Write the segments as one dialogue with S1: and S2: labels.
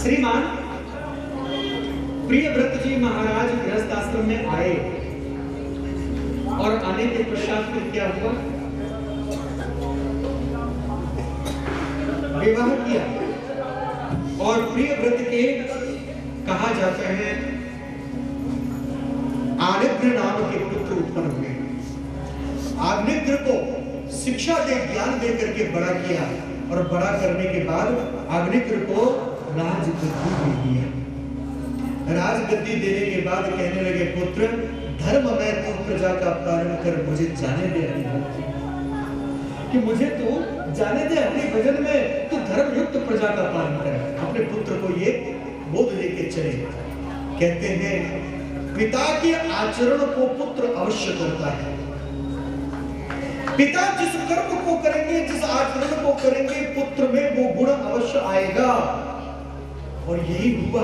S1: श्रीमान प्रियव्रत जी महाराज गृहस्थ आश्रम में आए और आने के पश्चात फिर क्या हुआ? विवाह किया और प्रियव्रत के कहा जाता है आनिद्र नाम के पुत्र उत्पन्न हुए। आनिद्र को शिक्षा दे, ज्ञान दे करके बड़ा किया और बड़ा करने के बाद आनिद्र को राजगद्दी दे दिया। राजगद्दी देने के बाद कहने लगे, पुत्र धर्म में तू प्रजा का पालन कर, मुझे जाने दे कि मुझे तू जाने दे अपने भजन में, तू धर्म युक्त प्रजा का पालन कर। अपने पुत्र को ये बोध लेके चले। कहते हैं पिता के आचरण को पुत्र अवश्य करता है। पिता जिस कर्म को करेंगे, जिस आचरण को करेंगे, पुत्र में वो गुण अवश्य आएगा। और यही हुआ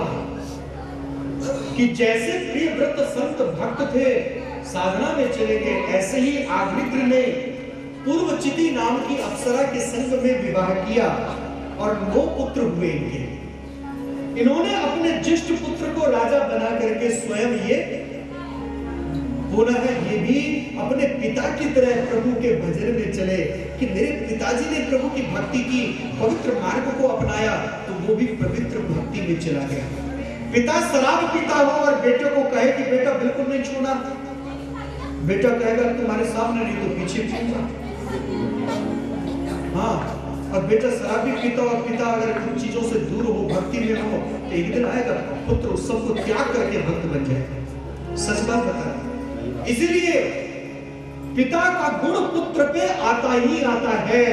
S1: कि जैसे प्रियव्रत संत भक्त थे, साधना में चले गए, ऐसे ही आग्निद्र ने पूर्वचिति नाम की अप्सरा के संग में विवाह किया और 9 पुत्र हुए इनके। इन्होंने अपने ज्येष्ठ पुत्र को राजा बना करके स्वयं ये पुनः ये भी अपने पिता की तरह प्रभु के भजन में चले कि मेरे पिताजी ने प्रभु की भक्ति की, पवित्र मार्ग को अपनाया, तो वो भी पवित्र भक्ति में चला गया। पिता शराब पीता हो और बेटे को कहे कि बेटा बिल्कुल नहीं छूना, बेटा कहेगा तुम्हारे सामने नहीं तो पीछे पीऊंगा। हाँ, और बेटा शराब भी पीता और पिता अगर कुछ चीजों से दूर हो, भक्ति में हो, तो एक दिन आएगा पुत्र उस सबको त्याग करके भक्त बन जाएगा। सच बात बता। इसलिए पिता का गुण पुत्र पे आता ही आता है।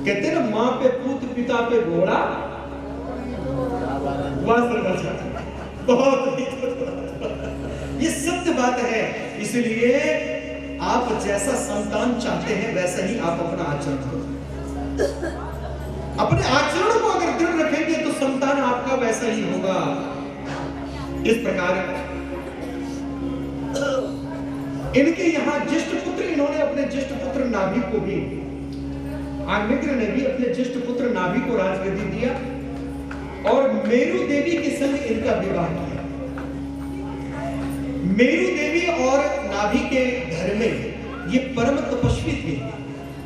S1: कहते ना, मां पे पूत, पिता पे घोड़ा, बहुत ये सत्य बात है। इसलिए आप जैसा संतान चाहते हैं वैसा ही आप अपना आचरण करो। अपने आचरण को अगर दृढ़ रखेंगे तो संतान आपका वैसा ही होगा। इस प्रकार इनके यहां ज्येष्ठ पुत्र, इन्होंने अपने ज्येष्ठ पुत्र नाभि को भी, आग्निद्र ने भी अपने ज्येष्ठ पुत्र नाभि को राजगद्दी दिया और मेरु देवी के संग इनका विवाह किया। मेरु देवी और नाभि के घर में ये परम तपस्वी थे।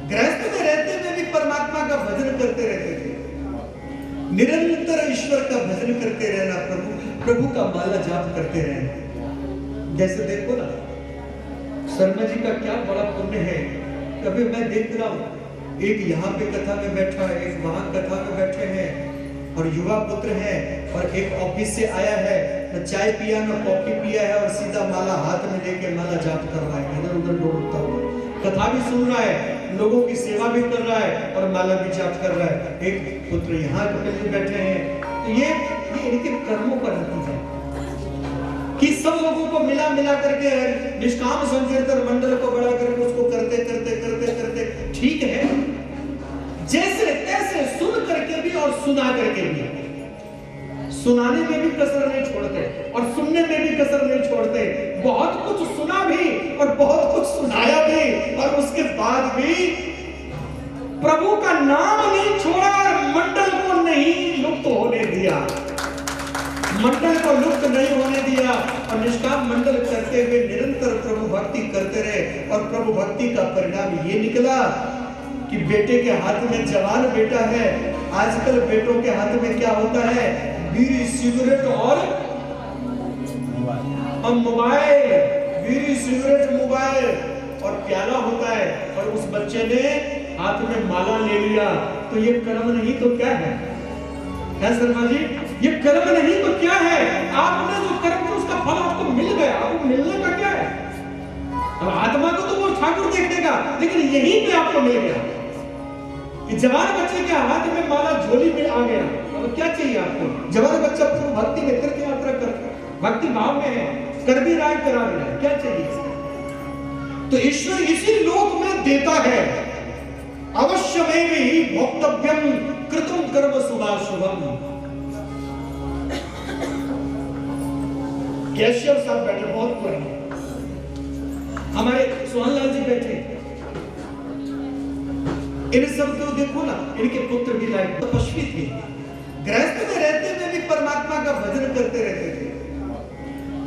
S1: गृहस्थ में रहते हुए भी परमात्मा का भजन करते रहते थे। निरंतर ईश्वर का भजन करते रहना, प्रभु का माला जाप करते रहना। जैसे देखो ना, शर्मा जी का क्या बड़ा पुण्य है। कभी मैं देख रहा हूं, एक यहाँ पे कथा में बैठा है, एक वहां कथा में बैठे हैं और युवा पुत्र है, और एक ऑफिस से आया है, न चाय पिया न कॉफी पिया है और सीधा माला हाथ में लेके माला जाप कर रहा है, इधर उधर दौड़ता हुआ। कथा भी सुन रहा है, लोगों की सेवा भी कर रहा है और माला भी जाप कर रहा है। एक पुत्र यहाँ पे बैठे हैं। तो ये इनके कर्मों का नतीजा है कि सब लोगों को मिला करके निष्काम संकीर्तन मंडल को बड़ा करके उसको करते करते ठीक है, जैसे तैसे सुन करके भी और सुना करके भी, सुनाने में भी कसर नहीं छोड़ते और सुनने में भी कसर नहीं छोड़ते। बहुत कुछ सुना भी और बहुत कुछ सुनाया भी, और उसके बाद भी प्रभु का नाम नहीं छोड़ा और मंडल को नहीं लुप्त होने दिया, मंडल को लुप्त नहीं होने दिया और निष्काम मंडल करते हुए निरंतर प्रभु भक्ति करते रहे। और प्रभु भक्ति का परिणाम ये निकला कि बेटे के हाथ में, जवान बेटा है, आजकल बेटों के हाथ में क्या होता है, बीड़ी सिगरेट और मोबाइल, बीड़ी सिगरेट मोबाइल और प्याला होता है, और उस बच्चे ने हाथ में माला ले लिया। तो ये कर्म नहीं तो क्या है शर्मा जी? ये कर्म नहीं तो क्या है? आपने जो कर्म किया उसका फल आपको मिल गया, आपको मिलने का क्या है? अब आत्मा को तो वो ठाकुर देख देगा, लेकिन यहीं पे आपको मिल गया कि जवान बच्चे के हाथ में माला झोली में आ गया। अब क्या चाहिए आपको? जवान बच्चा भक्ति में तीर्थ यात्रा कर, भक्ति भाव में है, कर भी रहा है, करा भी रहा है, क्या चाहिए? तो ईश्वर इसी लोक में देता है। अवश्यमेव हि भोक्तव्यम कृतं कर्म शुभाशुभम। कैशियर साहब बैठे, बहुत पुराने, हमारे सोहनलाल जी बैठे, इन सब को देखो ना, इनके पुत्र भी लायक तपस्वी थे, गृहस्थ में रहते हुए भी परमात्मा का भजन करते रहते थे।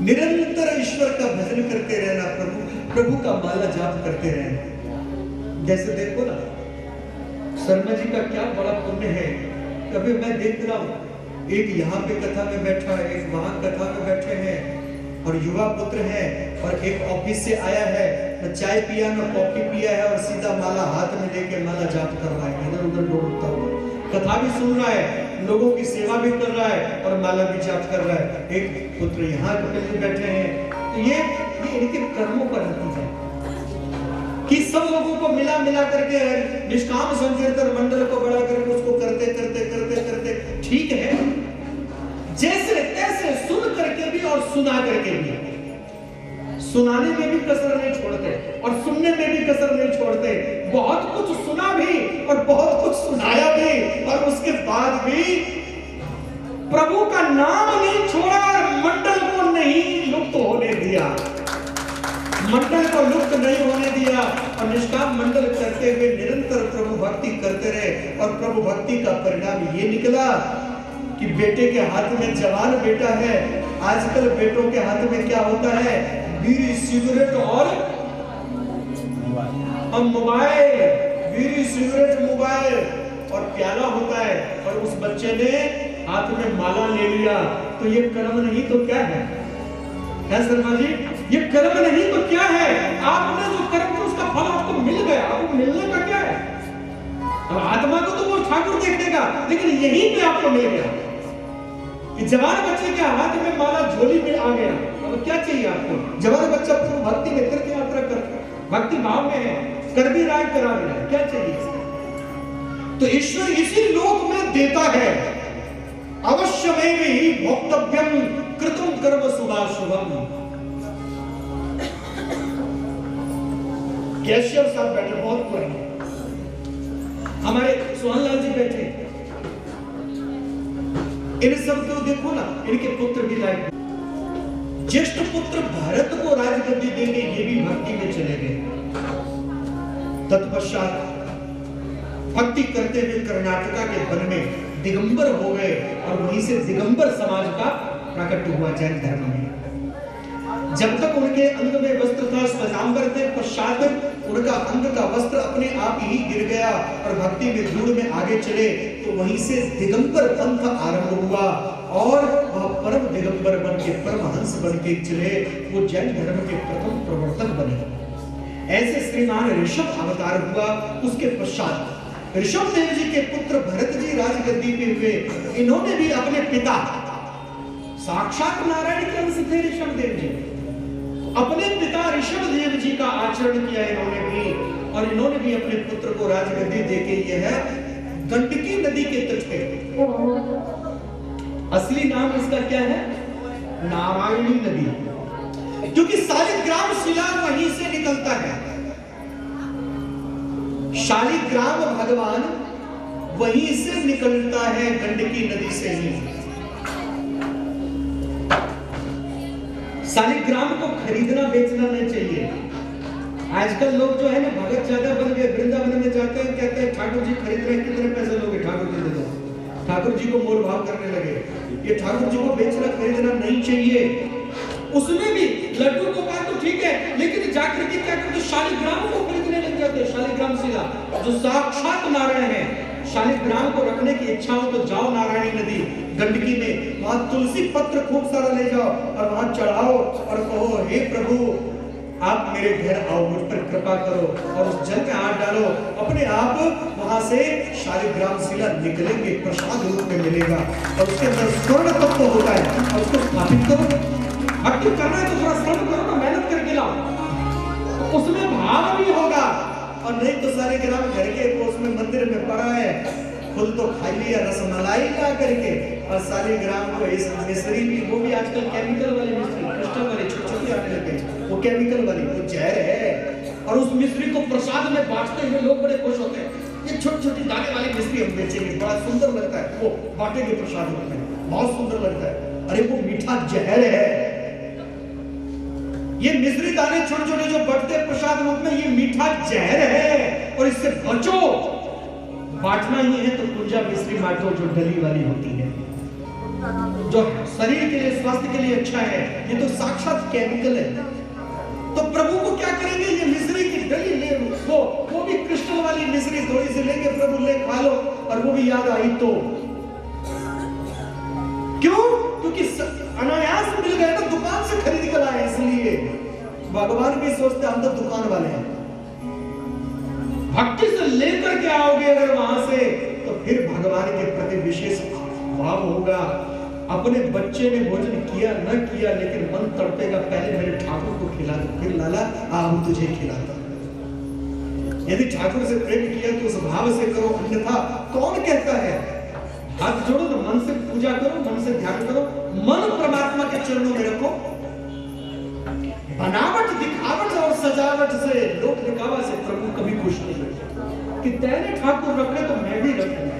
S1: निरंतर ईश्वर का भजन करते रहना, प्रभु का माला जाप करते रहना। जैसे देखो ना, शर्मा जी का क्या बड़ा पुण्य है। कभी मैं देख रहा हूँ, एक यहाँ पे कथा में बैठा है, एक वहां कथा में बैठे हैं, और युवा पुत्र है, और एक ऑफिस से आया है, न चाय पिया न कॉफी पिया है, और सीधा माला हाथ में लेके माला जाप कर रहा है, इधर उधर दौड़ता हुआ, कथा भी सुन रहा है, लोगों की सेवा भी कर रहा है, और माला भी जाप कर रहा है। एक पुत्र यहाँ कपिल जी बैठे हैं। तो ये इनके कर्मों का नतीजा है कि सब लोगों को मिला करके निष्काम संकीर्तन मंडल को बड़ा करके उसको करते करते ठीक है, जैसे तैसे सुन करके भी और सुना करके भी, सुनाने में भी कसर नहीं छोड़ते और सुनने में भी कसर नहीं छोड़ते। बहुत कुछ सुना भी और बहुत कुछ सुनाया भी, और उसके बाद भी प्रभु का नाम नहीं छोड़ा और मंडल को नहीं लुप्त होने दिया, मंडल को लुप्त नहीं होने दिया, और निष्काम मंडल करते हुए निरंतर प्रभु भक्ति करते रहे। और प्रभु भक्ति का परिणाम ये निकला कि बेटे के हाथ में, जवान बेटा है, आजकल बेटों के हाथ में क्या होता है, बीड़ी सिगरेट और मोबाइल, बीड़ी सिगरेट मोबाइल और प्याला होता है, और उस बच्चे ने हाथ में माला ले लिया। तो ये कर्म नहीं तो क्या है शर्मा जी? ये कर्म नहीं तो क्या है? आपने जो कर्म किया उसका फल आपको मिल गया, आपको मिलने का क्या है? अब आत्मा को तो वो ठाकुर देख देगा, लेकिन यहीं पे आपको मिल गया। ये जवान बच्चे के हाथ में माला झोली में आ गया, अब क्या चाहिए आपको? जवान बच्चा पूर्ण भक्ति में तीर्थ यात्रा कर, भक्ति भाव में है, कर भी रहा है, करा भी रहा है, क्या चाहिए? तो ईश्वर इसी लोक में देता है। अवश्यमेव हि भोक्तव्यम कृतं कर्म शुभाशुभम। कैशियर साहब बैठे, बहुत पुराने, हमारे सोहनलाल जी बैठे, इन सब को देखो ना, इनके पुत्र भी लायक। ज्येष्ठ पुत्र भरत को राजगद्दी देंगे, ये भी भक्ति में चले गए। तत्पश्चात भक्ति करते हुए कर्नाटका के वन में दिगंबर हो गए, और वहीं से दिगंबर समाज का प्रकट हुआ जैन धर्म में। जब तक उनके अंग में वस्त्र था, स्वजांबर थे, पश्चात उनका अंग का वस्त्र अपने आप ही गिर गया और भक्ति में धूड़ में आगे चले, तो वहीं से दिगंबर पंथ आरंभ हुआ, और वह परम दिगंबर बन के, परमहंस बन के चले, वो जैन धर्म के प्रथम प्रवर्तक बने। ऐसे श्रीमान ऋषभ अवतार हुआ। उसके पश्चात ऋषभ देव जी के पुत्र भरत जी राजगद्दी पे हुए। इन्होंने भी अपने पिता, साक्षात नारायण के अंश थे ऋषभ देव जी, अपने पिता ऋषभ देव जी का आचरण किया इन्होंने भी, और इन्होंने भी अपने पुत्र को राजगद्दी देके, यह है गंडकी नदी के तट पे, असली नाम इसका क्या है, नारायणी नदी, क्योंकि शालिग्राम शिला वहीं से निकलता है। शालिग्राम भगवान वहीं से निकलता है, गंडकी नदी से ही। शालिग्राम को खरीदना बेचना नहीं चाहिए। आजकल लोग जो है ना, भगत ज्यादा बन गए, वृंदावन में जाते हैं, कहते हैं ठाकुर जी खरीद रहे हैं, कितने पैसे लोगे? ठाकुर जी दे दो। ठाकुर जी को मोल भाव करने लगे। ये ठाकुर जी को बेचना खरीदना नहीं चाहिए। उसमें भी लड्डू को बात तो ठीक है, लेकिन जाकर के क्या करते, शालिग्राम को खरीदने लग जाते हैं। शालिग्राम शिला जो साक्षात नारायण है, शालिग्राम को रखने की इच्छा हो तो जाओ नारायणी नदी गंडकी में, वहां तुलसी पत्र खूब सारा ले जाओ और वहां चढ़ाओ और कहो, हे प्रभु आप मेरे घर आओ, मुझ पर कृपा करो, और उस जल में हाथ डालो, अपने आप वहां से शालिग्राम शिला निकलेंगे, प्रसाद रूप में मिलेगा, और उसके अंदर स्वर्ण तत्व होता है, और उसको स्थापित करो। भक्ति करना है तो थोड़ा श्रम करो ना, मेहनत करके लाओ, तो उसमें भाव भी होगा। और नहीं तो सारे ग्राम घर के उसमें मंदिर में पड़ा है, फूल तो खा लिया, रसमलाई ला करके, और सारे ग्राम को इस मिश्री भी, वो भी आजकल केमिकल वाली मिश्री, क्रिस्टल वाली छोटी आने लगे, वो केमिकल वाली, वो जहर है, और उस मिश्री को प्रसाद में बांटते हुए लोग बड़े खुश होते हैं। ये छोटी छोटी दाने वाली मिश्री हम बेचेंगे, बड़ा सुंदर लगता है, वो बांटेंगे प्रसाद में, बहुत सुंदर लगता है। अरे वो मीठा जहर है। ये मिश्री दाने छोटे छोटे जो बढ़ते प्रसाद रूप में, ये मीठा जहर है, और इससे बचो। बांटना ही है तो कुंजा मिश्री बांटो जो डली वाली होती है, जो शरीर के लिए स्वास्थ्य के लिए अच्छा है। ये तो साक्षात केमिकल है। तो प्रभु को क्या करेंगे, ये मिश्री की डली ले, वो भी क्रिस्टल वाली मिश्री थोड़ी सी लेंगे, प्रभु ले खा लो, और वो भी याद आई तो क्यों? क्योंकि अनायास मिल गए ना, दुकान से खरीद कर आए। इसलिए भगवान भी सोचते हम तो दुकान वाले हैं। भक्ति से लेकर के आओगे अगर वहां से, तो फिर भगवान के प्रति विशेष भाव होगा। अपने बच्चे ने भोजन किया न किया, लेकिन मन तड़पेगा, पहले मेरे ठाकुर को खिला दो, फिर लाला हम तुझे खिलाता। यदि ठाकुर से प्रेम किया तो उस भाव से करो, अन्यथा कौन कहता है? हाथ जोड़ो तो मन से पूजा करो, मन से ध्यान करो, मन परमात्मा के चरणों में रखो। बनावट दिखावट और सजावट से, लोक दिखावा से प्रभु कभी खुश नहीं होते। कि तेरे ठाकुर रखे तो मैं भी रखूंगा।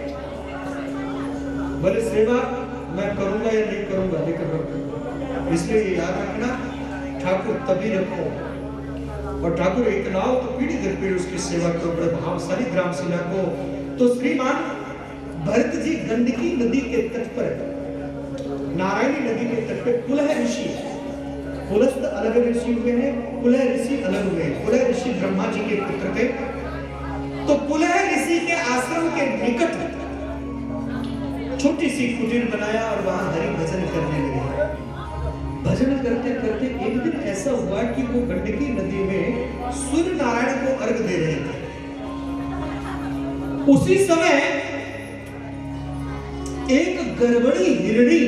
S1: भले सेवा मैं करूंगा या नहीं करूंगा, लेकिन रखूंगा। इसलिए याद रखना, ठाकुर तभी रखो, और ठाकुर इतना हो तो पीढ़ी दर पीढ़ी उसकी सेवा करो बड़े भाव सारी ग्राम सेना को। तो श्रीमान भरत जी गंडकी नदी के तट पर, नारायणी नदी के तट पर पुलह ऋषि, पुलस्त अलग ऋषि हुए हैं, पुलह ऋषि अलग हुए हैं। पुलह ऋषि ब्रह्मा जी के पुत्र थे। तो पुलह ऋषि के आश्रम के निकट छोटी सी कुटीर बनाया और वहां हरि भजन करने लगे। भजन करते करते एक दिन ऐसा हुआ कि वो गंडकी नदी में सूर्य नारायण को अर्घ दे रहे थे। उसी समय एक गर्भणी हिरणी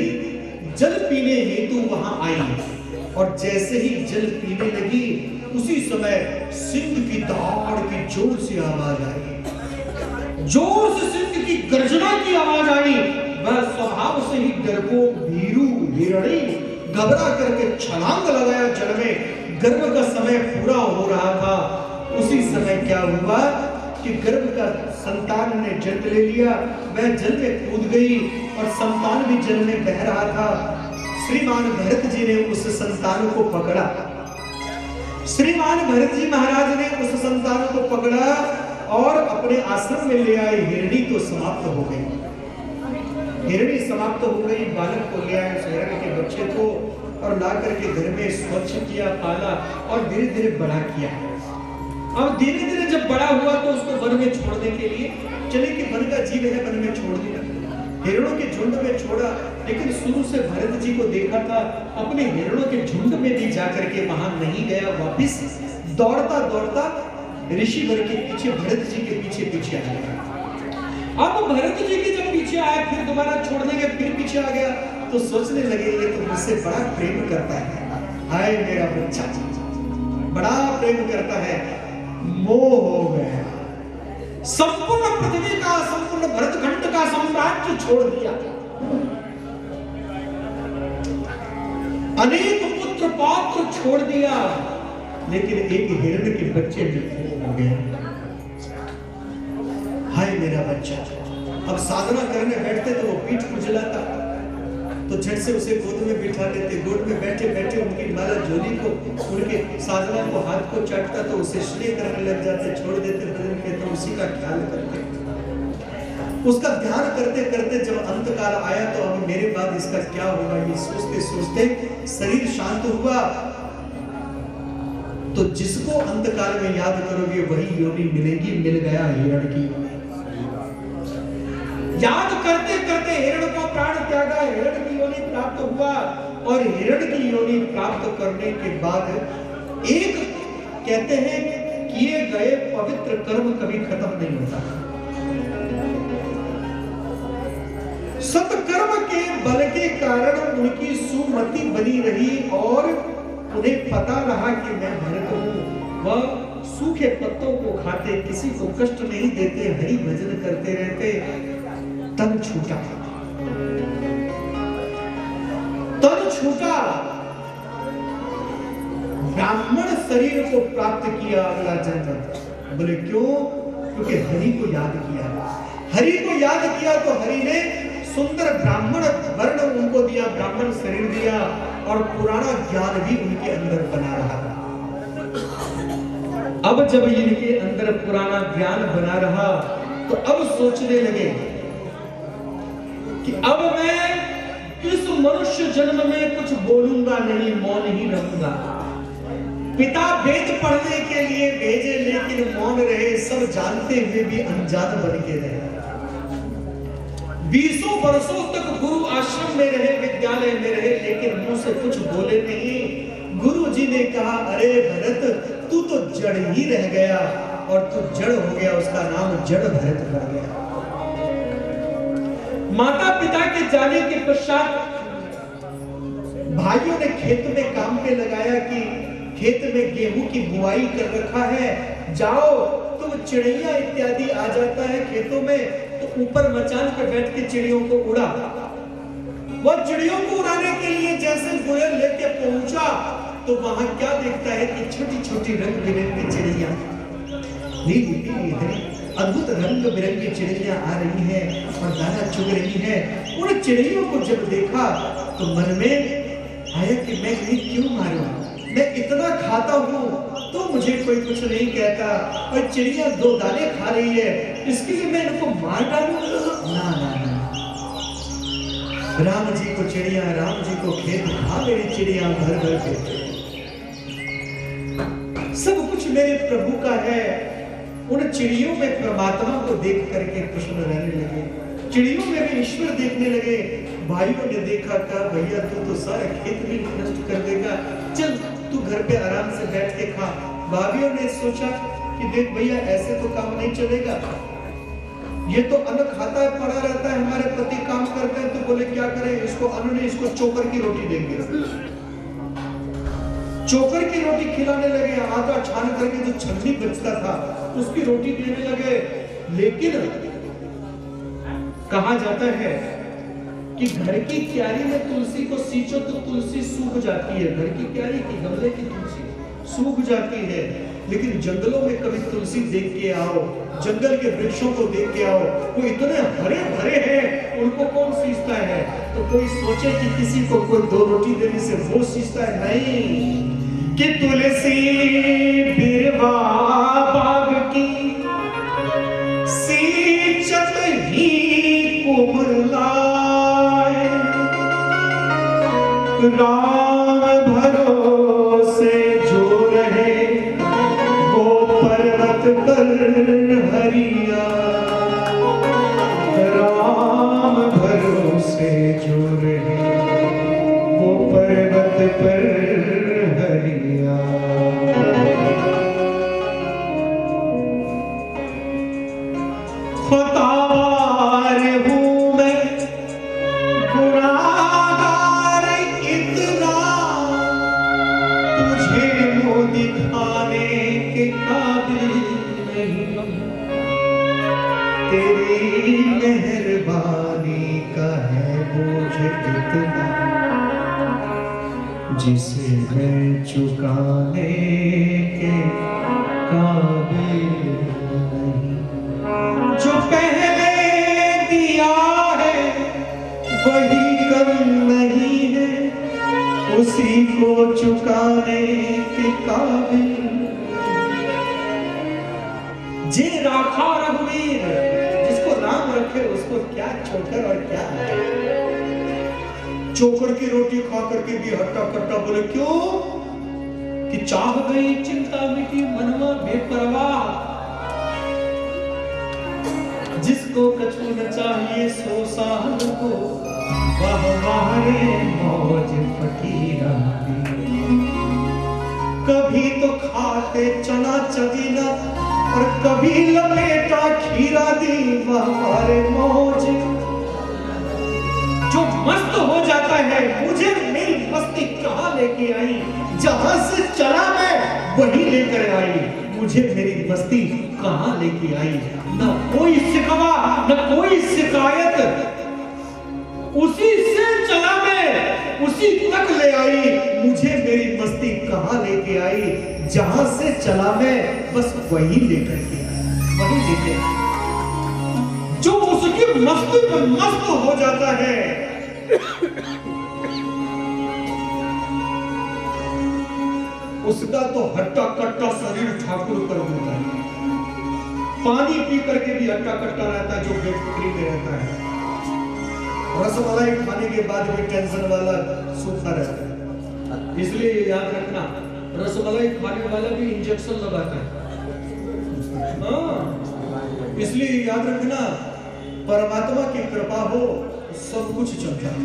S1: जल पीने हेतु वहां आई, और जैसे ही जल पीने लगी, उसी समय सिंह की दहाड़ की जोर से आवाज आई, जोर से सिंह की गर्जना की आवाज आई। वह स्वभाव से ही डरपोक भीरू हिरणी घबरा करके छलांग लगाया जल में। गर्भ का समय पूरा हो रहा था। उसी समय क्या हुआ कि गर्भ का संतान ने जन्म ले लिया। वह जल में कूद गई और संतान भी जल में बह रहा था। श्रीमान भरत जी ने उस संतान को पकड़ा। श्रीमान भरत जी महाराज ने उस संतान को पकड़ा और अपने आश्रम में ले आए। हिरणी तो समाप्त हो गई, हिरणी समाप्त हो गई। बालक को ले आए, हिरणी के बच्चे को, और ला करके घर में स्वच्छ किया, पाला और धीरे धीरे बड़ा किया। अब धीरे धीरे जब बड़ा हुआ तो उसको वन में छोड़ने के लिए चले कि वन का जीव है, वन में छोड़ दिया। हिरणों के झुंड में छोड़ा, लेकिन शुरू से भरत जी को देखा था, अपने हिरणों के झुंड में भी जाकर के वहां नहीं गया। वापिस दौड़ता दौड़ता ऋषिवर के पीछे, भरत जी के पीछे पीछे आ गया। अब भरत जी के जब पीछे आया, फिर दोबारा छोड़ने के फिर पीछे आ गया, तो सोचने लगे ये तो मुझसे बड़ा प्रेम करता है। हाय मेरा बच्चा बड़ा प्रेम करता है। मोह हो गया, संपूर्ण पृथ्वी का, संपूर्ण भरतखंड का साम्राज्य छोड़ दिया, अनेक पुत्र पौत्र छोड़ दिया, लेकिन एक हिरण के बच्चे में हो गया। हाय मेरा बच्चा। अब साधना करने बैठते तो वो पीठ खुजलाता, तो झट से उसे गोद में बिठा लेते। गोद में बैठे बैठे उनकी माला झोली को, उनके साधना को, हाथ को चाटता तो उसे स्नेह करने लग जाते, छोड़ देते बदन के, तो उसी का ख्याल करते, उसका ध्यान करते करते जब अंत काल आया तो अब मेरे बाद इसका क्या होगा, ये सोचते सोचते शरीर शांत हुआ। तो जिसको अंत काल में याद करोगे वही योनि मिलेगी। मिल गया हिरण की योनि। याद करते करते हिरण को प्राण त्यागा, हिरण की योनि प्राप्त हुआ, और हिरण की योनि प्राप्त करने के बाद एक कहते हैं किए गए पवित्र कर्म कभी खत्म नहीं होता। सत्कर्म के बल के कारण उनकी सुमति बनी रही और उन्हें पता रहा कि मैं भरत हूं। वह सूखे पत्तों को खाते, किसी को कष्ट नहीं देते, हरि भजन करते रहते। तन छूटा, तन छूटा, ब्राह्मण शरीर को प्राप्त किया अगला जन्म। बोले क्यों? क्योंकि हरि को याद किया। हरि को याद किया तो हरि ने सुंदर ब्राह्मण वर्ण उनको दिया, ब्राह्मण शरीर दिया, और पुराना ज्ञान भी उनके अंदर बना रहा। अब जब इनके अंदर पुराना ज्ञान बना रहा तो अब सोचने लगे कि अब मैं इस मनुष्य जन्म में कुछ बोलूंगा नहीं, मौन ही रहूंगा। पिता वेद पढ़ने के लिए भेजे लेकिन मौन रहे, सब जानते हुए भी अनजान बन के रहे। 20 वर्षों तक गुरु आश्रम में रहे, विद्यालय में रहे, लेकिन मुंह से कुछ बोले नहीं। गुरु जी ने कहा, अरे भरत तू तो जड़ ही रह गया, और तू जड़ हो गया, उसका नाम जड़ भरत पड़ गया। माता पिता के जाने के पश्चात भाइयों ने खेत में काम पे लगाया कि खेत में गेहूं की बुआई कर रखा है, जाओ तुम। चिड़िया इत्यादि आ जाता है खेतों में, तो ऊपर मचान पे बैठ के चिड़ियों को उड़ा। वह चिड़ियों को उड़ाने के लिए जैसे गुड़े लेके पहुंचा, तो वहां क्या देखता है कि छोटी छोटी रंग बिरंगी चिड़िया, नीली पीली हरी अद्भुत रंग बिरंगी चिड़िया आ रही हैं और दाना चुग रही हैं। उन चिड़ियों को जब देखा तो मन में आया कि मैं इन्हें क्यों मारूं, मैं इतना खाता हूं तो मुझे कोई कुछ नहीं कहता, और चिड़िया 2 दाने खा रही है, इसके लिए मैं इनको मार डालूं? ना ना ना, राम जी को चिड़िया, राम जी को खेत, खा मेरी चिड़िया भर भर के, सब कुछ मेरे प्रभु का है। उन चिड़ियों में परमात्मा को देख करके प्रसन्न रहने लगे, चिड़ियों में भी ईश्वर देखने लगे। भाइयों ने देखा, कहा भैया तू तो सारा खेत भी नष्ट कर देगा, चल तू घर पे आराम से बैठ के खा। भाइयों ने सोचा कि देख भैया ऐसे तो काम नहीं चलेगा, ये तो अन्न खाता है, पड़ा रहता है, हमारे पति काम करते हैं, तो बोले क्या करें इसको, अन्न नहीं, इसको चोकर की रोटी देंगे। चोकर की रोटी खिलाने लगे, आटा छान करके जो छन्नी बचता था उसकी रोटी देने लगे। लेकिन कहा जाता है कि घर की क्यारी में तुलसी को सींचो तो तुलसी सूख जाती है, घर की क्यारी की गमले की तुलसी सूख जाती है, लेकिन जंगलों में कभी तुलसी देख के आओ, जंगल के वृक्षों को देख के आओ, वो इतने हरे भरे हैं, उनको कौन सींचता है? तो कोई सोचे कि किसी को कोई 2 रोटी देने से वो सींचता है, नहीं, कि तुलसी बिरवा बाग की सींचत ही कुमलाए, राम भरोसे जो रहे वो पर्वत पर हरिया, राम भरोसे जो रहे वो पर्वत पर हरिया। खुदार हूँ मैं, गुनाहगार इतना, तुझे मुँह दिखाने के काबिल नहीं, तेरी मेहरबानी का है बोझ इतना, जिसे मैं चुकाने के काबिल नहीं। जो पहले दिया है वही कम नहीं है, उसी को चुकाने के काबिल। जे राखा रघुवीर, जिसको नाम रखे उसको क्या चोकर और क्या चोकर की रोटी खा करके भी हट्टा कट्टा बोले, क्यों? कि चाह गई चिंता मिटी मनवा बेपरवाह, जिसको कछु न चाहिए सो साहब को, वाह वाह रे मौज फकीरा। कभी तो खाते चना चदीना और कभी लपेटा खीरा दी, वाह रे मौज। जो मस्त हो जाता है, मुझे मेरी मस्ती कहाँ लेके आई, जहां से चला मैं वही लेकर आई, मुझे मेरी मस्ती कहाँ लेके आई। न कोई शिकवा न कोई शिकायत, उसी से चला मैं उसी तक ले आई, मुझे मेरी मस्ती कहाँ लेके आई, जहां से चला मैं बस वही लेकर के आया, वही लेके आया। जो उसकी मस्ती में मस्त हो जाता है, उसका तो हट्टा कट्टा शरीर ठाकुर कर देता है, पानी पी करके भी हट्टा कट्टा रहता है, जो बेफिक्री में रहता है। रसमलाई खाने के बाद भी टेंशन वाला सूखा रहता है। इसलिए याद रखना, रसमलाई खाने वाला भी इंजेक्शन लगाता है। हाँ, इसलिए याद रखना, परमात्मा की कृपा हो सब कुछ चलता है।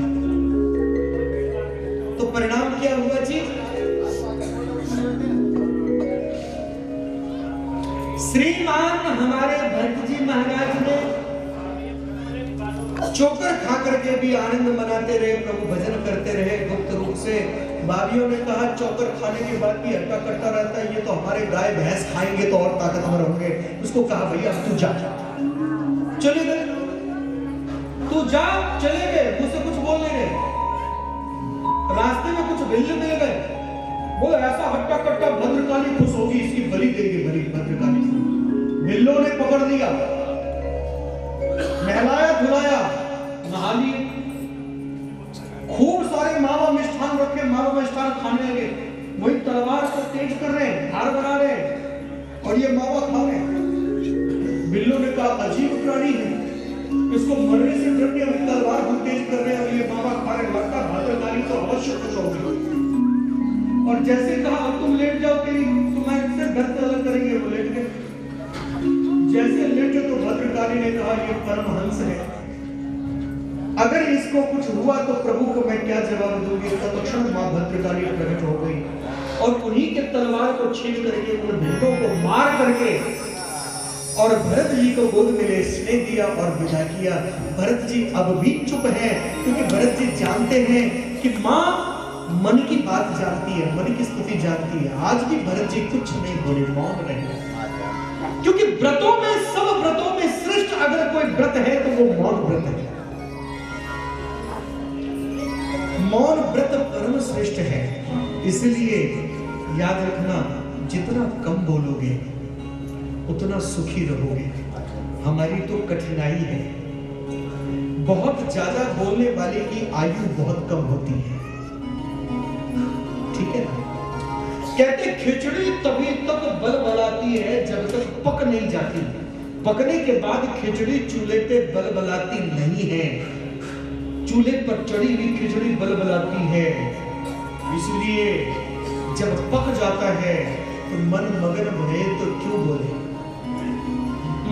S1: तो परिणाम क्या हुआ जी? श्रीमान हमारे भरत जी महाराज ने चोकर खा करके भी आनंद मनाते रहे, प्रभु भजन करते रहे गुप्त रूप से। भाभियों ने कहा चोकर खाने के बाद भी हट्टा कट्टा रहता है, ये तो हमारे गाय भैंस खाएंगे तो और ताकतवर होंगे। उसको कहा भैया तू जा। चले गए, तू जा, चले गए, मुझसे कुछ बोलने गए। रास्ते में कुछ बिल्ली मिल गए, बोले ऐसा हट्टा कट्टा भद्रकाली खुश होगी, इसकी बलि देंगे, बलि भद्रकाली। बिल्लों ने पकड़ लिया, नहलाया धुलाया, नहा लिए, खूब सारे मावा मिष्ठान रखे, मावा मिष्ठान खाने लगे। वही तलवार को तेज कर रहे हैं, धार बना रहे हैं और ये मावा खा रहे हैं। बिल्लों ने कहा अजीब प्राणी है, इसको मरने से डरने अभी तलवार को तेज कर रहे हैं और ये मावा खा रहे हैं, लगता भद्रकाली तो अवश्य कुछ होगी। और जैसे कहा अब तुम लेट जाओ, तेरी तुम्हारे से डर अलग करेंगे, वो लेट गए। जैसे लेटे तो भद्रकाली ने कहा ये परमहंस है, अगर इसको कुछ हुआ तो प्रभु को मैं क्या जवाब दूंगी। तत्क्षण मां भद्रकाली प्रकट हो गई और उन्हीं के तलवार को छीन करके उन भिड़ों को मार करके और भरत जी को गोद में ले स्नेह दिया और विदा किया। भरत जी अब भी चुप हैं, क्योंकि भरत जी जानते हैं कि मां मन की बात जानती है, मन की स्थिति जानती है। आज भी भरत जी कुछ नहीं बोले, मौन रहे, क्योंकि व्रतों में, सब व्रतों में श्रेष्ठ अगर कोई व्रत है तो वो मौन व्रत है। मौन व्रत परम श्रेष्ठ है। इसलिए याद रखना, जितना कम बोलोगे उतना सुखी रहोगे। हमारी तो कठिनाई है, बहुत ज्यादा बोलने वाले की आयु बहुत कम होती है, ठीक है ना। कहते खिचड़ी तभी तक बल बलाती है जब तक पक नहीं जाती, पकने के बाद खिचड़ी चूल्हे पे बल बलाती नहीं है। चूल्हे पर चढ़ी हुई खिचड़ी बल बलाती है। इसलिए जब पक जाता है तो मन मगन भये तो क्यों बोले,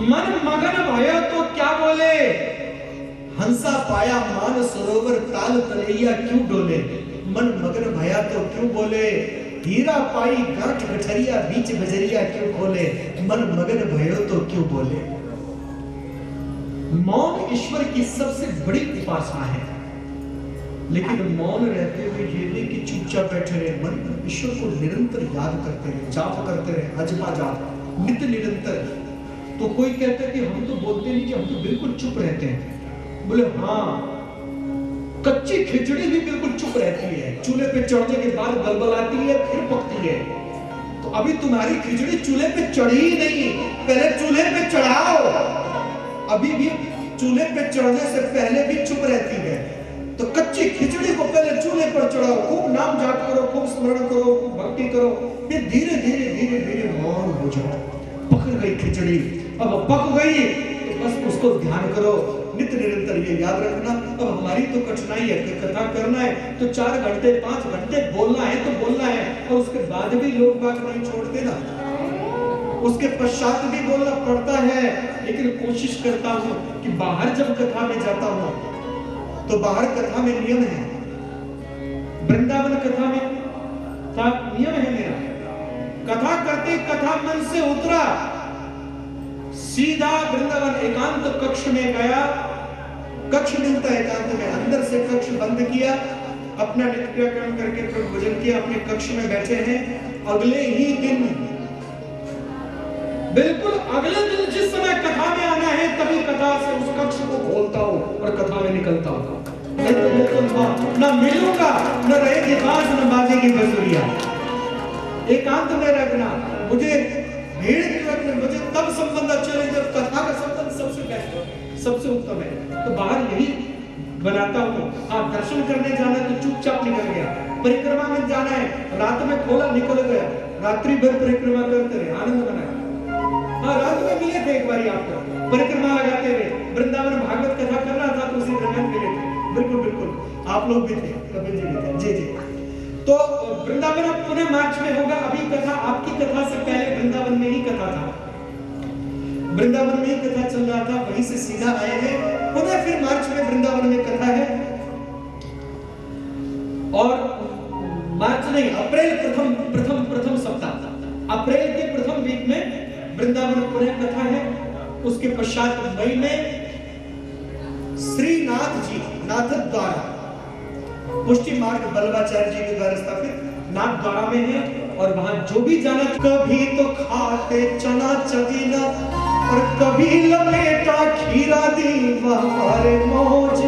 S1: मन मगन भये तो क्या बोले। हंसा पाया मान सरोवर ताल तलैया क्यों डोले, मन मगन भया तो क्यों बोले। हीरा पाई गांठ गठरिया बीच बजरिया क्यों खोले, मन मगन भयो तो क्यों बोले। मौन ईश्वर की सबसे बड़ी उपासना है, लेकिन मौन रहते हुए ये नहीं कि चुपचाप बैठे रहे, मन में ईश्वर को निरंतर याद करते रहे, जाप करते रहे, अजमा जाप नित्य निरंतर। तो कोई कहता है कि हम तो बोलते नहीं, कि हम तो बिल्कुल चुप रहते हैं। बोले हाँ, कच्ची खिचड़ी भी बिल्कुल चुप रहती है, चूल्हे पे चढ़ने के बाद बलबलाती है, फिर पकती है। तो अभी तुम्हारी खिचड़ी चूल्हे पे चढ़ी ही नहीं, पहले चूल्हे पे चढ़ाओ। अभी भी चूल्हे पे चढ़ने से पहले भी चुप रहती है, तो कच्ची खिचड़ी को पहले चूल्हे पर चढ़ाओ, खूब नाम जाप करो, खूब स्मरण करो, खूब भक्ति करो, फिर धीरे धीरे धीरे धीरे मौन हो जाओ। पक गई खिचड़ी, अब पक गई तो बस उसको ध्यान करो, नित्य निरंतर ये याद रखना। अब हमारी तो कठिनाई है कि कथा करना है तो 4 घंटे 5 घंटे बोलना है तो बोलना है, और उसके बाद भी लोग बात नहीं छोड़ते ना, उसके पश्चात भी बोलना पड़ता है। लेकिन कोशिश करता हूँ कि बाहर जब कथा में जाता हूँ तो बाहर कथा में नियम है, वृंदावन कथा में नियम है मेरा, कथा करते कथा मन से उतरा, सीधा वृंदावन एकांत कक्ष में गया। कक्ष मिलता है एकांत में, अंदर से कक्ष बंद किया, अपना नित्यक्रम करके प्रभु भजन किया, अपने कक्ष में बैठे हैं। अगले ही दिन, बिल्कुल अगले दिन जिस समय कथा में आना है तभी कथा से उस कक्ष को खोलता हूँ और कथा में निकलता हूँ। नहीं तो बिल्कुल ना मिलूंगा, न रहेगी बांस, न बाजेगी बंसुरिया। एकांत में रखना, मुझे भीड़ में रखना, मुझे तब संबंध अच्छे लगे जब कथा का संबंध सबसे बेस्ट हो, सबसे उत्तम है। तो बाहर यही बनाता हूँ। आप दर्शन करने जाना है तो चुपचाप निकल गया, परिक्रमा में जाना है रात में खोला निकल गया, रात्रि भर परिक्रमा करते रहे, आनंद बनाया। हाँ, रात में मिले थे एक बार आपको, परिक्रमा लगाते हुए वृंदावन भागवत कथा कर रहा था तो उसी दरमियान मिले थे। बिल्कुल बिल्कुल, आप लोग भी थे, कपिल जी भी थे। जी जी। तो वृंदावन अब पुनः मार्च में होगा। अभी कथा, आपकी कथा से पहले वृंदावन में ही कथा था, वृंदावन में ही कथा चल रहा था, वहीं से सीधा आए हैं। पुनः फिर मार्च में वृंदावन में कथा है, और मार्च नहीं, अप्रैल प्रथम सप्ताह, अप्रैल के प्रथम वीक में वृंदावन पुनः कथा है। उसके पश्चात मई में श्रीनाथ जी नाथ द्वारा, पुष्टि मार्ग बल्लभाचार्य जी के द्वारा स्थापित नाथ द्वारा में है। और वहां जो भी जाना, कभी तो खाते चना चदीना और कभी लपेटा खीरा दी हमारे मौज।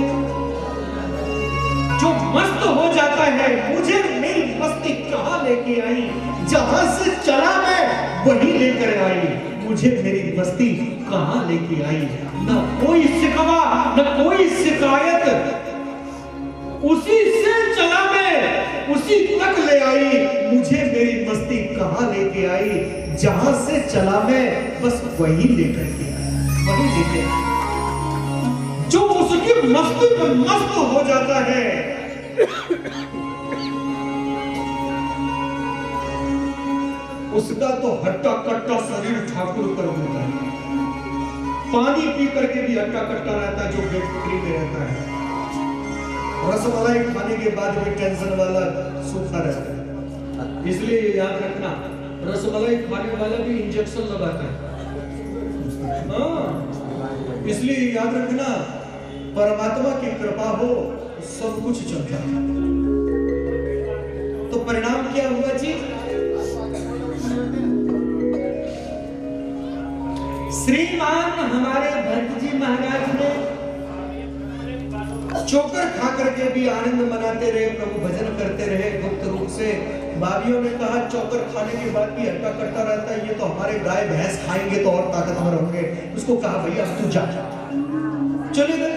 S1: जो मस्त हो जाता है, मुझे मेरी मस्ती कहां लेके आई, जहां से चला मैं वही लेकर आई, मुझे मेरी मस्ती कहां लेके आई। न कोई शिकवा न कोई शिकायत, उसी से चला मैं उसी तक ले आई, मुझे मेरी मस्ती कहां लेके आई, जहां से चला मैं बस वही लेकर के आया, वही लेके आया। जो उसकी मस्ती में मस्त हो जाता है, उसका तो हट्टा कट्टा शरीर ठाकुर कर देता है। पानी पी करके भी हट्टा कट्टा रहता है, जो बेफिक्री में रहता है। रसमलाई खाने के बाद भी टेंशन वाला सूखा रहता है। इसलिए याद रखना, रसमलाई खाने वाला भी इंजेक्शन लगाता है। हाँ, इसलिए याद रखना, परमात्मा की कृपा हो सब कुछ चलता है। तो परिणाम क्या हुआ जी? श्रीमान हमारे भरत जी महाराज ने चोकर खा करके भी आनंद मनाते रहे, प्रभु भजन करते रहे गुप्त रूप से। भाभियों ने कहा चोकर खाने के बाद भी हट्टा कट्टा रहता है, ये तो हमारे गाय भैंस खाएंगे तो और ताकतवर होंगे। उसको कहा भैया तू जा, चले गए,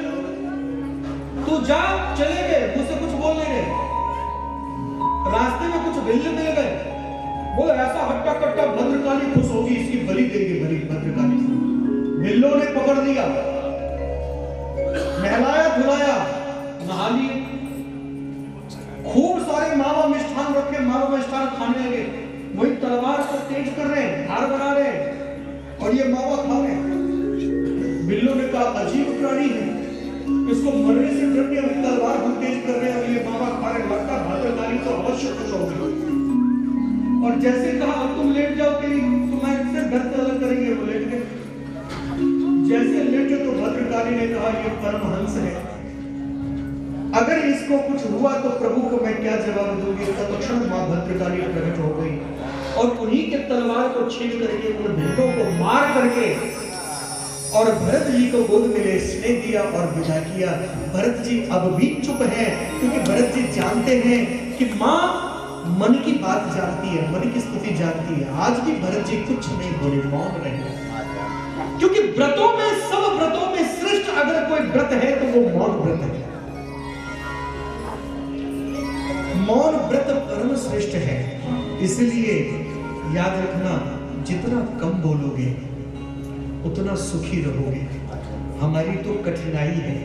S1: तू जा, चले गए, मुझसे कुछ बोल नहीं रहे। रास्ते में कुछ भिल्ल मिल गए, बोले ऐसा हट्टा कट्टा भद्रकाली खुश होगी, इसकी बलि देंगे, बलि भद्रकाली। बिल्लों ने पकड़ लिया, नहलाया धुलाया, नहा लिए, खूब सारे मावा मिष्ठान रखे, मावा मिष्ठान खाने लगे। वही तलवार को तेज कर रहे हैं, धार बना रहे हैं, और ये मावा खा रहे हैं। बिल्लों ने कहा अजीब प्राणी है, इसको मरने से डर के हम तलवार को तेज कर रहे हैं और ये मावा खा रहे हैं, लगता भद्रकाली तो अवश्य खुश होगी। और जैसे कहा अब तुम लेट जाओ, तेरी तुम्हारे से डर अलग करेंगे, वो लेट गए। जैसे लेटे तो भद्रकाली ने कहा ये परमहंस है, अगर इसको कुछ हुआ तो प्रभु को मैं क्या जवाब दूंगी। तत्क्षण मां भद्रकाली प्रकट हो गई और उन्हीं के तलवार को छीन करके उन भिल्लों को मार करके और भरत जी को गोद में ले स्नेह दिया और विदा किया। भरत जी अब भी चुप हैं, क्योंकि भरत जी जानते हैं कि मां मन की बात जानती है, मन की स्थिति जानती है। आज भी भरत जी कुछ नहीं बोले, मौन रहे, क्योंकि व्रतों में, सब व्रतों में श्रेष्ठ अगर कोई व्रत है तो वो मौन व्रत है। मौन व्रत परम श्रेष्ठ है। इसलिए याद रखना, जितना कम बोलोगे उतना सुखी रहोगे। हमारी तो कठिनाई है,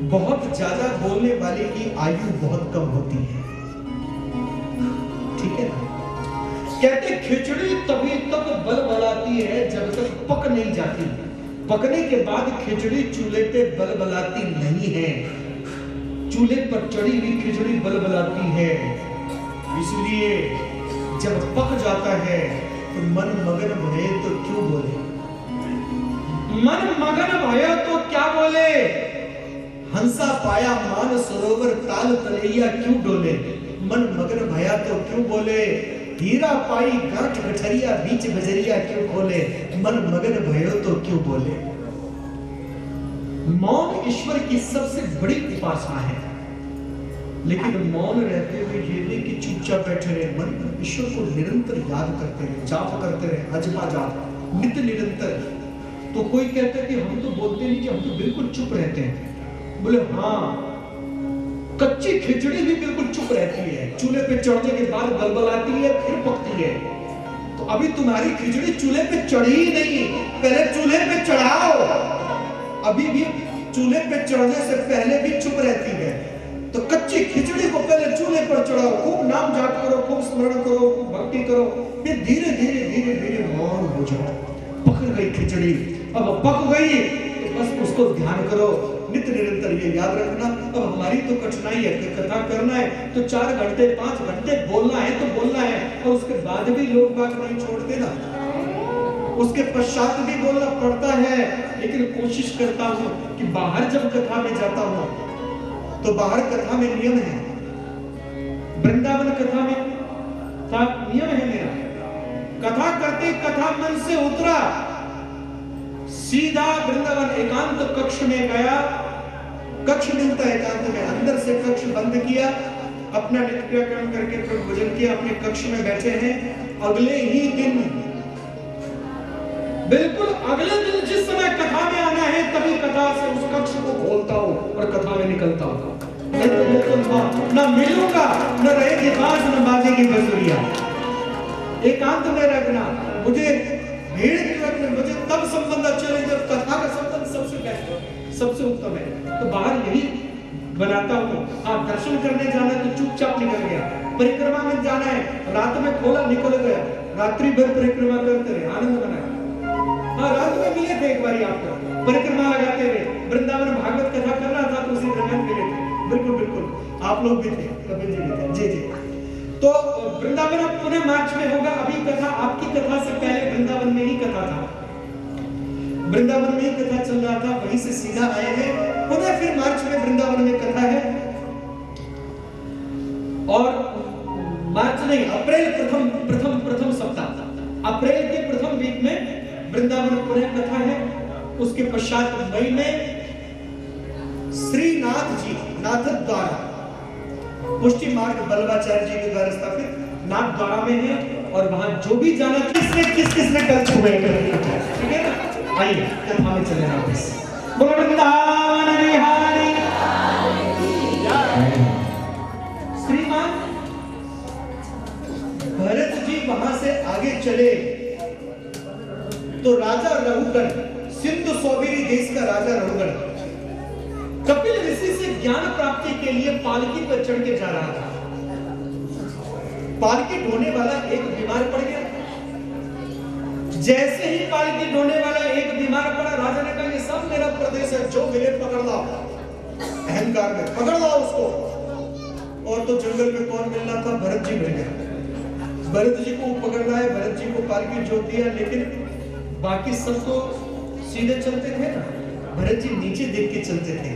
S1: बहुत ज्यादा बोलने वाले की आयु बहुत कम होती है, ठीक है ना? कहते खिचड़ी तभी तक बल बलाती है जब तक पक नहीं जाती, पकने के बाद खिचड़ी चूल्हे पे बल बलाती नहीं है। चूल्हे पर चढ़ी हुई खिचड़ी बल बलाती है। इसलिए जब पक जाता है तो मन मगन भये तो क्यों बोले, मन मगन भये तो क्या बोले। हंसा पाया मान सरोवर ताल तलैया क्यों डोले, मन मगन भया तो क्यों बोले। हीरा पाई गांठ गठरिया बीच बजरिया क्यों खोले, मन मगन भयो तो क्यों बोले। मौन ईश्वर की सबसे बड़ी उपासना है, लेकिन मौन रहते हुए ये नहीं कि चुपचाप बैठे रहे, मन में ईश्वर को निरंतर याद करते रहे, जाप करते रहे, अजमा जाप नित्य निरंतर। तो कोई कहता है कि हम तो बोलते नहीं, कि हम तो बिल्कुल चुप रहते हैं। बोले हाँ, कच्ची खिचड़ी भी बिल्कुल चुप रहती है, चूल्हे पे चढ़ने के बाद बलबलाती है, फिर पकती है। तो अभी तुम्हारी खिचड़ी चूल्हे पे चढ़ी ही नहीं, पहले चूल्हे पे चढ़ाओ। अभी भी चूल्हे पे चढ़ने से पहले भी चुप रहती है, तो कच्ची खिचड़ी को पहले चूल्हे पर चढ़ाओ, खूब नाम जाप करो, खूब स्मरण करो, खूब भक्ति करो, फिर धीरे धीरे धीरे धीरे मौन हो जाओ। पक गई खिचड़ी, अब पक गई तो बस उसको ध्यान करो, नित्य निरंतर ये याद रखना। अब हमारी तो कठिनाई है कि कथा करना है तो 4 घंटे 5 घंटे बोलना है तो बोलना है, और उसके बाद भी लोग बात नहीं छोड़ते ना, उसके पश्चात भी बोलना पड़ता है। लेकिन कोशिश करता हूं कि बाहर जब कथा में जाता हूं तो बाहर कथा में नियम है, वृंदावन कथा में नियम है मेरा, कथा करते कथा मन से उतरा, सीधा वृंदावन एकांत कक्ष में गया, कक्ष मिलता है एकांत में, अंदर से कक्ष बंद किया, अपना नित्यक्रम करके फिर भोजन किया, अपने कक्ष में बैठे हैं। अगले ही दिन, बिल्कुल अगले दिन जिस समय कथा में आना है तभी कथा से उस कक्ष को खोलता हूं और कथा में निकलता हूं। नहीं तो बिल्कुल ना मिलूंगा, न रहेगी बांस, न बाजेगी बंसुरिया। एकांत में रखना, मुझे भीड़ में रखना, मुझे तब संबंध अच्छे लगे जब कथा का संबंध सबसे बेस्ट हो, सबसे उत्तम है। तो बाहर यही बनाता हूँ। आप दर्शन करने जाना है तो चुपचाप निकल गया, परिक्रमा में जाना है रात में खोला निकल गया, रात्रि भर परिक्रमा करते रहे, आनंद बनाया। हाँ, रात में मिले थे एक बार आपको, परिक्रमा लगाते हुए वृंदावन भागवत कथा कर रहा था तो उसी दरमियान मिले थे। बिल्कुल बिल्कुल, आप लोग भी थे, कपिल जी भी थे, जी जी। तो वृंदावन अब पुनः मार्च में होगा। अभी कथा, आपकी कथा से पहले वृंदावन में ही कथा था, वृंदावन में ही कथा चल रहा था, वहीं से सीधा आए हैं। पुनः फिर मार्च में वृंदावन में कथा है, और मार्च नहीं, अप्रैल प्रथम सप्ताह, अप्रैल के प्रथम वीक में वृंदावन पुनः कथा है। उसके पश्चात मई में श्रीनाथ जी, नाथ द्वारा, पुष्टि मार्ग बल्लभाचार्य जी के द्वारा स्थापित नाथ द्वारा में है, और वहां जो भी जाना, किसने कल छुए, ठीक है ना। आइए कथा में चले वापस। बोलो वृंदावन बिहारी। श्रीमान भरत जी वहां से आगे चले तो राजा रघुगण, सिंधु सौबेरी देश का राजा रघुगण, कपिल ऋषि से ज्ञान प्राप्ति के लिए पालकी पर चढ़ के जा रहा था। पालकी ढोने वाला एक बीमार पड़ गया। जैसे ही पालकी ढोने वाला एक बीमार पड़ा, राजा ने कहा ये सब मेरा प्रदेश है, जो मिले पकड़ लाओ। अहंकार में पकड़ लाओ उसको। और तो जंगल में कौन मिल रहा था, भरत जी मिल गए। भरत जी को पकड़ना है, भरत जी को पालकी जोत दिया, लेकिन बाकी सब तो सीधे चलते थे ना, भरत जी नीचे देख के चलते थे।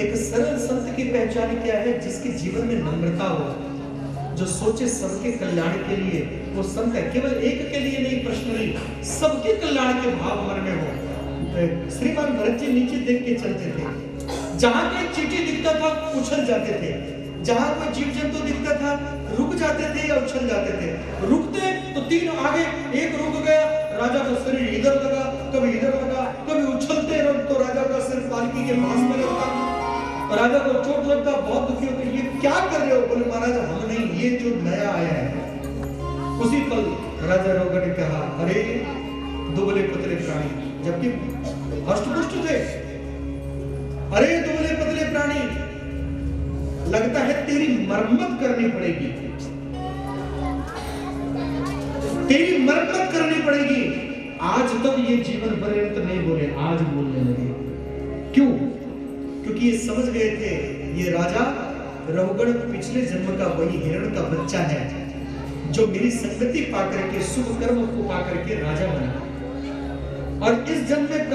S1: एक सरल संत की पहचान क्या है, जिसके जीवन में नम्रता हो, जो सोचे सबके कल्याण के लिए, वो संत है। केवल एक के लिए नहीं, पर्सनली सबके कल्याण के भाव मन में हो। श्रीमान भरत जी नीचे देख के चलते थे। जहां कोई चींटी दिखता था उछल जाते थे, जहां कोई जीव जंतु दिखता था रुक जाते थे या उछल जाते थे। रुकते तो 3 आगे, एक रुक गया, राजा का शरीर इधर लगा, कभी इधर लगा, कभी उछलते रहो तो राजा का सिर पालकी के पास में लगता, राजा को चोट लगता, बहुत दुखी होते, ये क्या कर रहे हो? बोले महाराज हम नहीं, ये जो नया आया है। उसी पल राजा रघुगण ने कहा, अरे दुबले पतले प्राणी, जबकि हष्टपुष्ट थे, अरे दुबले पतले प्राणी, लगता है तेरी मरम्मत करनी पड़ेगी, तेरी मरम्मत करनी पड़ेगी। आज तक ये जीवन पर्यंत नहीं बोले, आज बोलने लगे। क्यों? क्योंकि ये समझ गए थे ये राजा रघुगण पिछले जन्म का वही हिरण का बच्चा है, जो मेरी संगति पाकर के, शुभ कर्म को पाकर के राजा बना, और इस जन्म में